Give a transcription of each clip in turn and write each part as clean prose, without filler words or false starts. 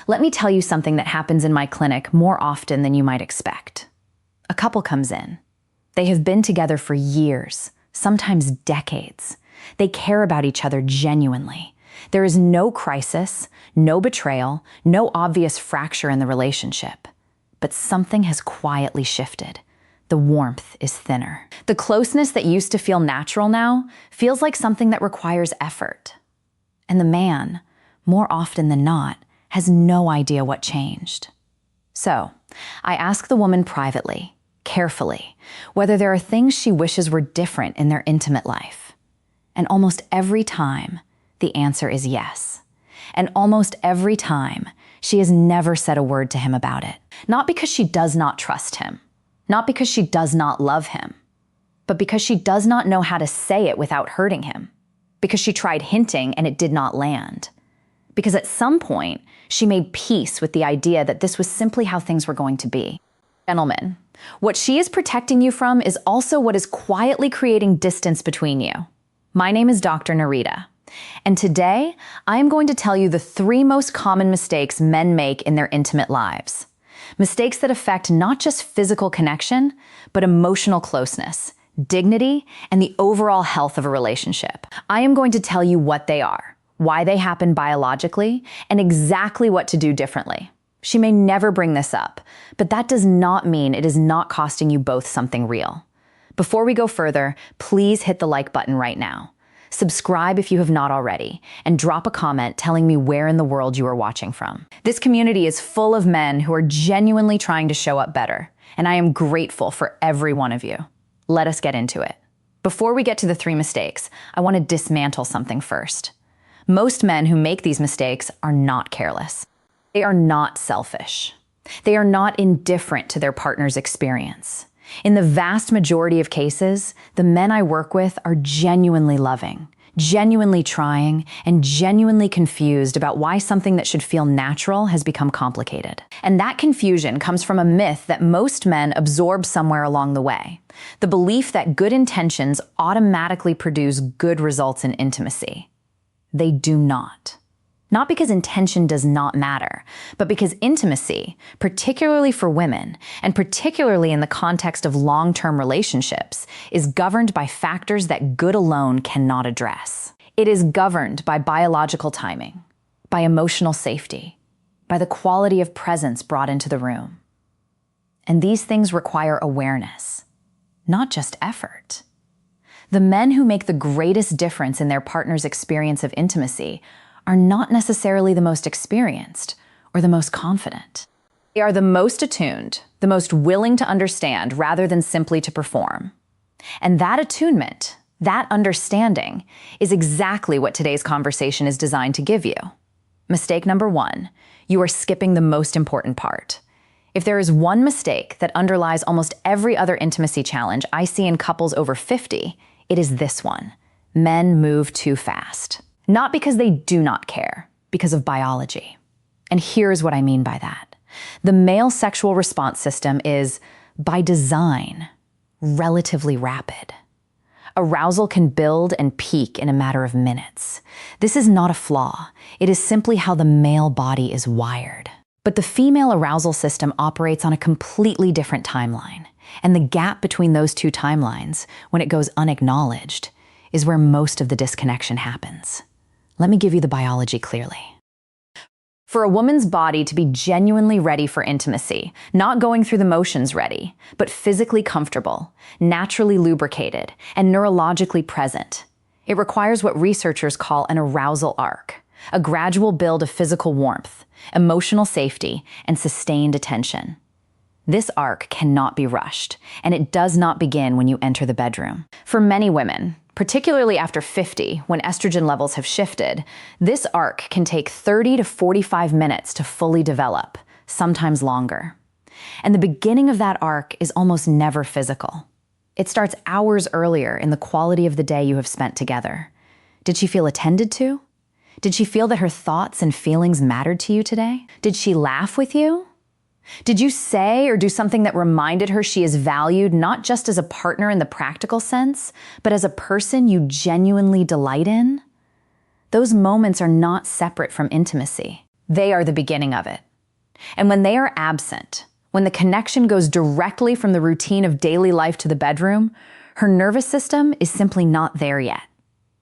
Let me tell you something that happens in my clinic more often than you might expect. A couple comes in. They have been together for years, sometimes decades. They care about each other genuinely. There is no crisis, no betrayal, no obvious fracture in the relationship. But something has quietly shifted. The warmth is thinner. The closeness that used to feel natural now feels like something that requires effort. And the man, more often than not, has no idea what changed. So, I ask the woman privately, carefully, whether there are things she wishes were different in their intimate life. And almost every time, the answer is yes. And almost every time, she has never said a word to him about it. Not because she does not trust him, not because she does not love him, but because she does not know how to say it without hurting him. Because she tried hinting and it did not land. Because at some point, she made peace with the idea that this was simply how things were going to be. Gentlemen, what she is protecting you from is also what is quietly creating distance between you. My name is Dr. Nerita, and today I am going to tell you the 3 most common mistakes men make in their intimate lives. Mistakes that affect not just physical connection, but emotional closeness, dignity, and the overall health of a relationship. I am going to tell you what they are, why they happen biologically, and exactly what to do differently. She may never bring this up, but that does not mean it is not costing you both something real. Before we go further, please hit the like button right now. Subscribe if you have not already, and drop a comment telling me where in the world you are watching from. This community is full of men who are genuinely trying to show up better, and I am grateful for every one of you. Let us get into it. Before we get to the 3 mistakes, I want to dismantle something first. Most men who make these mistakes are not careless. They are not selfish. They are not indifferent to their partner's experience. In the vast majority of cases, the men I work with are genuinely loving, genuinely trying, and genuinely confused about why something that should feel natural has become complicated. And that confusion comes from a myth that most men absorb somewhere along the way. The belief that good intentions automatically produce good results in intimacy. They do not. Not because intention does not matter, but because intimacy, particularly for women, and particularly in the context of long-term relationships, is governed by factors that good alone cannot address. It is governed by biological timing, by emotional safety, by the quality of presence brought into the room. And these things require awareness, not just effort. The men who make the greatest difference in their partner's experience of intimacy are not necessarily the most experienced or the most confident. They are the most attuned, the most willing to understand rather than simply to perform. And that attunement, that understanding, is exactly what today's conversation is designed to give you. Mistake number 1, you are skipping the most important part. If there is one mistake that underlies almost every other intimacy challenge I see in couples over 50, it is this one: men move too fast. Not because they do not care, because of biology. And here's what I mean by that. The male sexual response system is, by design, relatively rapid. Arousal can build and peak in a matter of minutes. This is not a flaw. It is simply how the male body is wired. But the female arousal system operates on a completely different timeline. And the gap between those 2 timelines, when it goes unacknowledged, is where most of the disconnection happens. Let me give you the biology clearly. For a woman's body to be genuinely ready for intimacy, not going through the motions ready, but physically comfortable, naturally lubricated, and neurologically present, it requires what researchers call an arousal arc, a gradual build of physical warmth, emotional safety, and sustained attention. This arc cannot be rushed, and it does not begin when you enter the bedroom. For many women, particularly after 50, when estrogen levels have shifted, this arc can take 30 to 45 minutes to fully develop, sometimes longer. And the beginning of that arc is almost never physical. It starts hours earlier in the quality of the day you have spent together. Did she feel attended to? Did she feel that her thoughts and feelings mattered to you today? Did she laugh with you? Did you say or do something that reminded her she is valued not just as a partner in the practical sense, but as a person you genuinely delight in? Those moments are not separate from intimacy. They are the beginning of it. And when they are absent, when the connection goes directly from the routine of daily life to the bedroom, her nervous system is simply not there yet.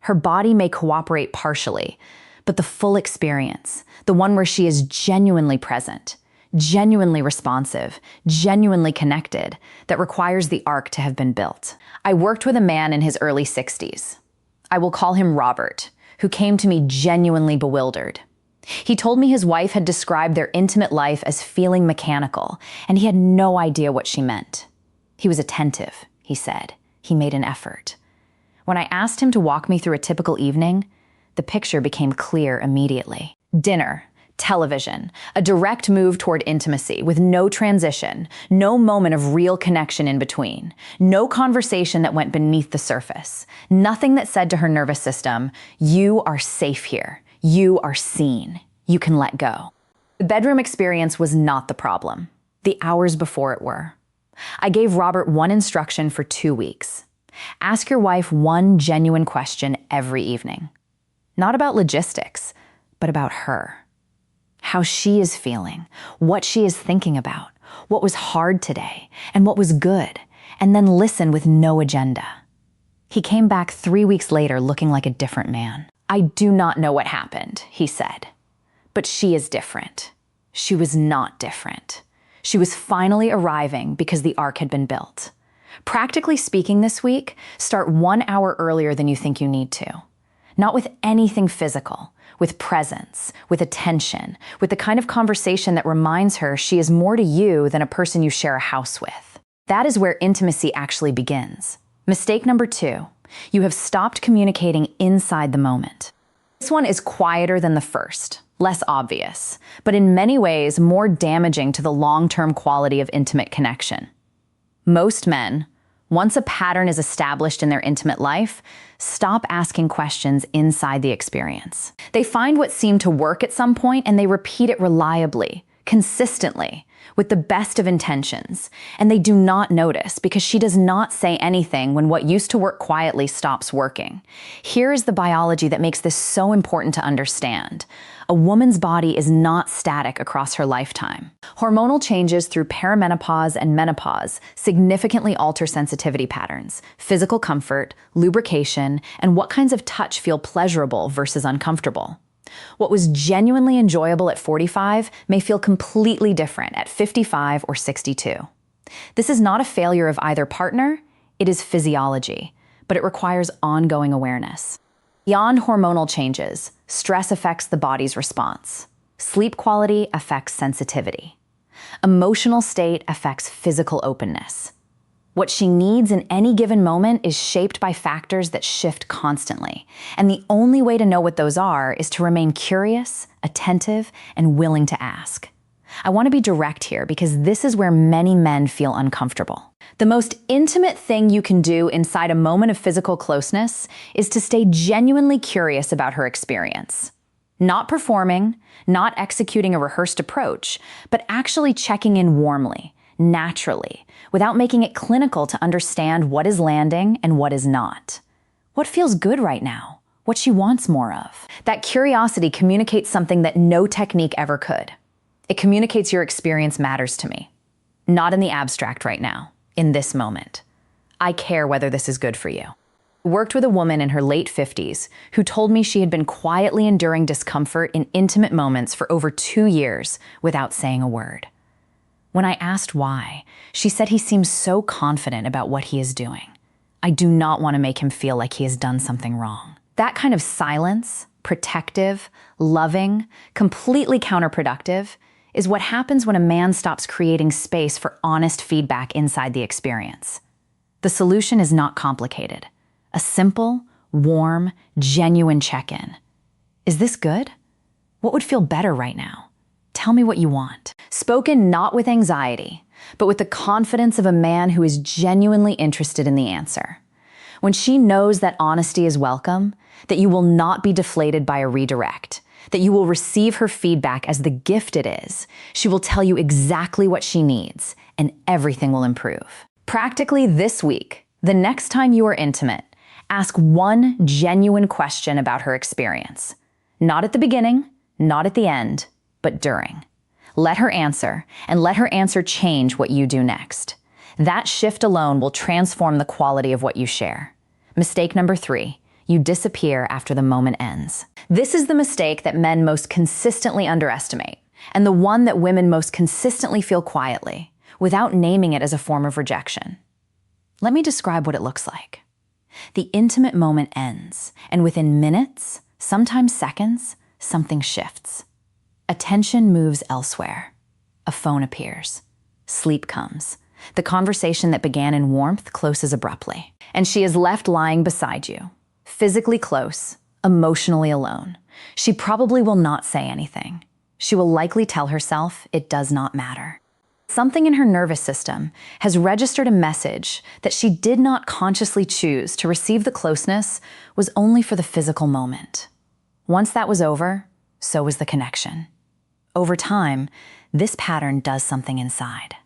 Her body may cooperate partially, but the full experience, the one where she is genuinely present, genuinely responsive, genuinely connected, that requires the arc to have been built. I worked with a man in his early 60s. I will call him Robert, who came to me genuinely bewildered. He told me his wife had described their intimate life as feeling mechanical, and he had no idea what she meant. He was attentive, he said. He made an effort. When I asked him to walk me through a typical evening, the picture became clear immediately. Dinner, television, a direct move toward intimacy with no transition, no moment of real connection in between, no conversation that went beneath the surface, nothing that said to her nervous system, "You are safe here. You are seen. You can let go." The bedroom experience was not the problem. The hours before it were. I gave Robert one instruction for 2 weeks. Ask your wife one genuine question every evening. Not about logistics, but about her. How she is feeling, what she is thinking about, what was hard today, and what was good, and then listen with no agenda. He came back 3 weeks later looking like a different man. "I do not know what happened," he said, "but she is different." She was not different. She was finally arriving because the arc had been built. Practically speaking this week, start 1 hour earlier than you think you need to. Not with anything physical, with presence, with attention, with the kind of conversation that reminds her she is more to you than a person you share a house with. That is where intimacy actually begins. Mistake number 2, you have stopped communicating inside the moment. This one is quieter than the first, less obvious, but in many ways more damaging to the long-term quality of intimate connection. Most men, once a pattern is established in their intimate life, stop asking questions inside the experience. They find what seemed to work at some point and they repeat it reliably, consistently, with the best of intentions, and they do not notice because she does not say anything when what used to work quietly stops working. Here is the biology that makes this so important to understand. A woman's body is not static across her lifetime. Hormonal changes through perimenopause and menopause significantly alter sensitivity patterns, physical comfort, lubrication, and what kinds of touch feel pleasurable versus uncomfortable. What was genuinely enjoyable at 45 may feel completely different at 55 or 62. This is not a failure of either partner, it is physiology, but it requires ongoing awareness. Beyond hormonal changes, stress affects the body's response. Sleep quality affects sensitivity. Emotional state affects physical openness. What she needs in any given moment is shaped by factors that shift constantly, and the only way to know what those are is to remain curious, attentive, and willing to ask. I want to be direct here because this is where many men feel uncomfortable. The most intimate thing you can do inside a moment of physical closeness is to stay genuinely curious about her experience. Not performing, not executing a rehearsed approach, but actually checking in warmly, naturally, without making it clinical to understand what is landing and what is not. What feels good right now? What she wants more of? That curiosity communicates something that no technique ever could. It communicates your experience matters to me. Not in the abstract right now, in this moment. I care whether this is good for you. I worked with a woman in her late 50s who told me she had been quietly enduring discomfort in intimate moments for over 2 years without saying a word. When I asked why, she said he seems so confident about what he is doing. I do not want to make him feel like he has done something wrong. That kind of silence, protective, loving, completely counterproductive, is what happens when a man stops creating space for honest feedback inside the experience. The solution is not complicated. A simple, warm, genuine check-in. Is this good? What would feel better right now? Tell me what you want. Spoken not with anxiety, but with the confidence of a man who is genuinely interested in the answer. When she knows that honesty is welcome, that you will not be deflated by a redirect, that you will receive her feedback as the gift it is, she will tell you exactly what she needs, and everything will improve. Practically this week, the next time you are intimate, ask one genuine question about her experience. Not at the beginning, not at the end, but during. Let her answer, and let her answer change what you do next. That shift alone will transform the quality of what you share. Mistake number 3, you disappear after the moment ends. This is the mistake that men most consistently underestimate, and the one that women most consistently feel quietly, without naming it as a form of rejection. Let me describe what it looks like. The intimate moment ends, and within minutes, sometimes seconds, something shifts. Attention moves elsewhere. A phone appears. Sleep comes. The conversation that began in warmth closes abruptly, and she is left lying beside you, physically close, emotionally alone. She probably will not say anything. She will likely tell herself it does not matter. Something in her nervous system has registered a message that she did not consciously choose to receive. The closeness was only for the physical moment. Once that was over, so was the connection. Over time, this pattern does something inside.